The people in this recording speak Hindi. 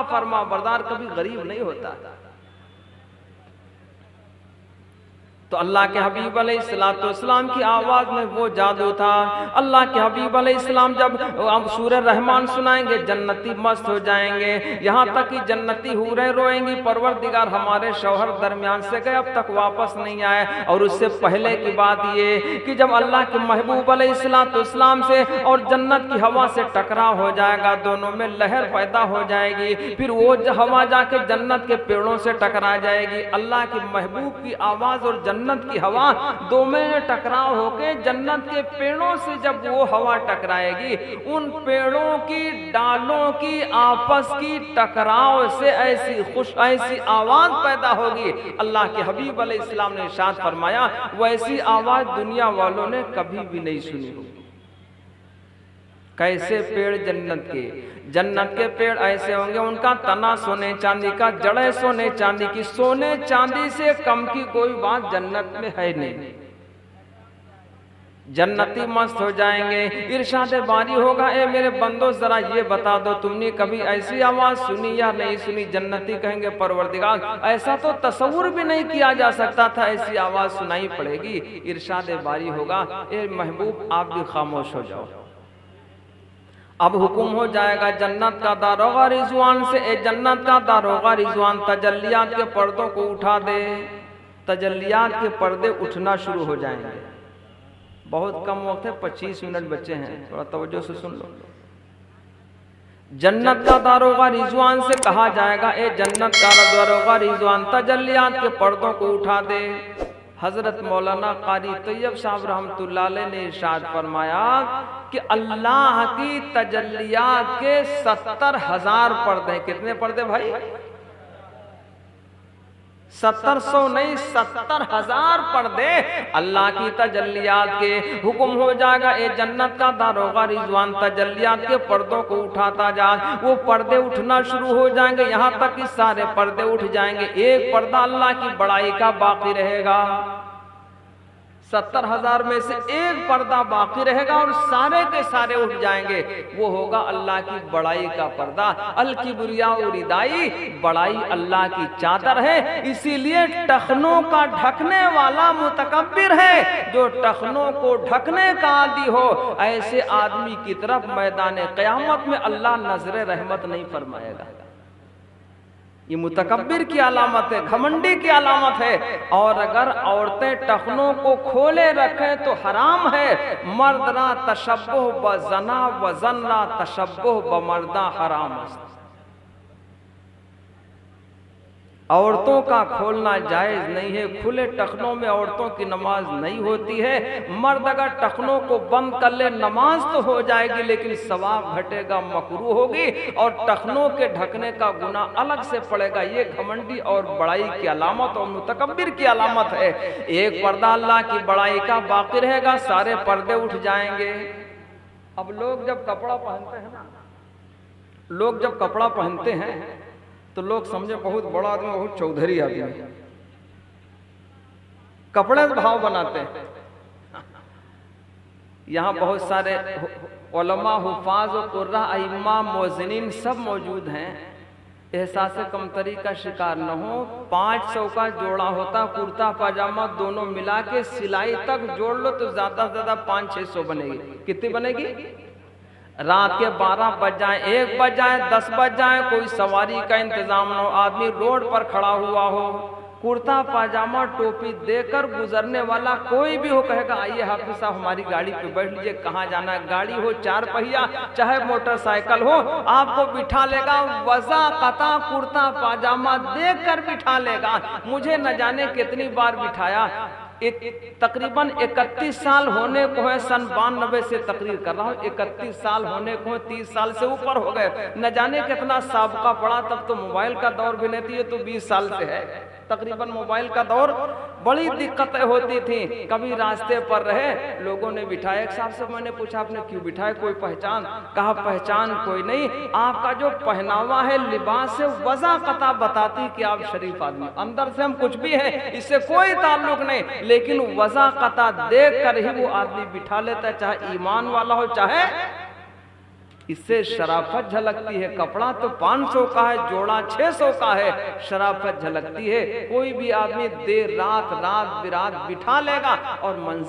का फरमा बरदार कभी गरीब नहीं होता। तो अल्लाह के हबीब अलैहिस्सलाम की आवाज में वो जादू था। अल्लाह के हबीब अलैहिस्सलाम जब अब सूरह रहमान सुनाएंगे जन्नती मस्त हो जाएंगे, यहाँ तक कि जन्नती हूरें रोएंगी, परवरदिगार हमारे शौहर दरमियान से गए अब तक वापस नहीं आए। और उससे पहले की बात ये कि जब अल्लाह के महबूब अलैहिस्सलाम से और जन्नत की हवा से टकराव हो जाएगा, दोनों में लहर पैदा हो जाएगी, फिर वो हवा जाके जन्नत के पेड़ों से टकरा जाएगी। अल्लाह के महबूब की आवाज और जन्नत की हवा दो में टकराव होके जन्नत के पेड़ों से जब वो हवा टकराएगी, उन पेड़ों की डालों की आपस की टकराव से ऐसी आवाज पैदा होगी। अल्लाह के हबीब अलैहिस्सलाम ने इरशाद फरमाया वैसी आवाज दुनिया वालों ने कभी भी नहीं सुनी होगी। कैसे पेड़ जन्नत के पेड़ ऐसे होंगे, उनका तना सोने चांदी का, जड़ें सोने चांदी की, सोने चांदी से कम की कोई बात जन्नत में है नहीं। जन्नती मस्त हो जाएंगे। इरशाद बारी होगा ए मेरे बंदो जरा ये बता दो तुमने कभी ऐसी आवाज सुनी या नहीं सुनी? जन्नती कहेंगे परवरदिगार ऐसा तो तसव्वुर भी नहीं किया जा सकता था, ऐसी आवाज सुनाई पड़ेगी। इरशाद बारी होगा ए महबूब आप भी खामोश हो जाओ। अब हुक्म हो जाएगा जन्नत का दारोगा रिजवान से, ए जन्नत का दारोगा रिजवान तजल्लियात के पर्दों को उठा दे। तजल्लियात के पर्दे उठना शुरू हो जाएंगे। बहुत कम वक्त है, 25 मिनट बचे हैं, थोड़ा तवज्जो से सुन लो। जन्नत का दारोगा रिजवान से कहा जाएगा ए जन्नत का दारोगा रिजवान तजल्लियात के पर्दों को उठा दे। हजरत मौलाना कारी तैयब साहब रहमतुल्लाह अलैह ने इरशाद फरमाया कि अल्लाह की तजल्लियात के 70,000 पर्दे। कितने पर्दे भाई? 700 नहीं 70,000 पर्दे अल्लाह की तजल्लियात के। हुक्म हो जाएगा ए जन्नत का दारोगा रिजवान तजल्लियात के पर्दों को उठाता जा। वो पर्दे उठना शुरू हो जाएंगे, यहाँ तक कि सारे पर्दे उठ जाएंगे, एक पर्दा अल्लाह की बड़ाई का बाकी रहेगा। 70,000 में से एक पर्दा बाकी रहेगा और सारे के सारे उठ जाएंगे। वो होगा अल्लाह की बड़ाई का पर्दा। अल किब्रिया रिदाई, बड़ाई अल्लाह की चादर है, इसीलिए टखनों का ढकने वाला मुतकब्बिर है। जो टखनों को ढकने का आदी हो ऐसे आदमी की तरफ मैदान क़यामत में अल्लाह नजर रहमत नहीं फरमाएगा। ये मुतकब्बिर की अलामत है, घमंडी की अलामत है। और अगर औरतें टखनों को खोले रखें तो हराम है। मर्द रा तशब्बुह ब जना व जन रा तशब्बुह ब मर्दा हराम है। औरतों का खोलना जायज नहीं है। खुले टखनों में औरतों की नमाज नहीं होती है। मर्द अगर टखनों को बंद कर ले नमाज तो हो जाएगी लेकिन सवाब घटेगा, मकरूह होगी और टखनों के ढकने का गुनाह अलग से पड़ेगा। ये घमंडी और बड़ाई की अलामत और मुतकब्बिर की अलामत है। एक पर्दा अल्लाह की बड़ाई का बाकी रहेगा, सारे पर्दे उठ जाएंगे। अब लोग जब कपड़ा पहनते हैं ना, लोग जब कपड़ा पहनते हैं तो लोग समझे बहुत बड़ा आदमी, बहुत चौधरी आदमी, कपड़े भाव बनाते हैं। यहाँ बहुत सारे उलमा, हुफाज और कुर्रा, इमाम, मुअज्जिनीन सब मौजूद हैं। एहसास कमतरी का शिकार न हो। 500 का जोड़ा होता कुर्ता पाजामा दोनों मिला के, सिलाई तक जोड़ लो तो ज्यादा से ज्यादा 500-600 बनेगी। कितनी बनेगी? रात के 12 बज जाए, 1 बज जाए, 10 बज जाए, कोई सवारी का इंतजाम न हो, आदमी रोड पर खड़ा हुआ हो, कुर्ता पाजामा टोपी देकर गुजरने वाला कोई भी हो कहेगा आइए हाफिज साहब हमारी गाड़ी पे बैठ लीजिए, कहाँ जाना है? गाड़ी हो 4 पहिया चाहे मोटरसाइकिल हो, आपको बिठा लेगा। वज़ा कता कुर्ता पाजामा देकर बिठा लेगा। मुझे न जाने कितनी बार बिठाया। तकरीबन 31 साल होने को है, सन 92 से तकरीर कर रहा हूँ, 31 साल होने को है, 30 साल से ऊपर हो गए। न जाने कितना साबका पड़ा। तब तो मोबाइल का दौर भी नहीं थी, ये तो 20 साल से है तकरीबन मोबाइल का दौर। बड़ी दिक्कतें होती थी। कभी रास्ते पर रहे, लोगों ने बिठाया। एक साहब से मैंने पूछा आपने क्यों बिठाया, कोई पहचान? कहा पहचान कोई नहीं, आपका जो पहनावा है, लिबास है, वज़ा कता बताती कि आप शरीफ आदमी। अंदर से हम कुछ भी हैं, इससे कोई ताल्लुक नहीं, लेकिन वज़ा कता देख कर ही वो आदमी बिठा लेता है, चाहे ईमान वाला हो चाहे। इससे शराफत झलकती है। कपड़ा तो 500 का है, जोड़ा 600 का है, शराफत झलकती है। कोई भी आदमी देर रात रात बिरात बिठा लेगा और मन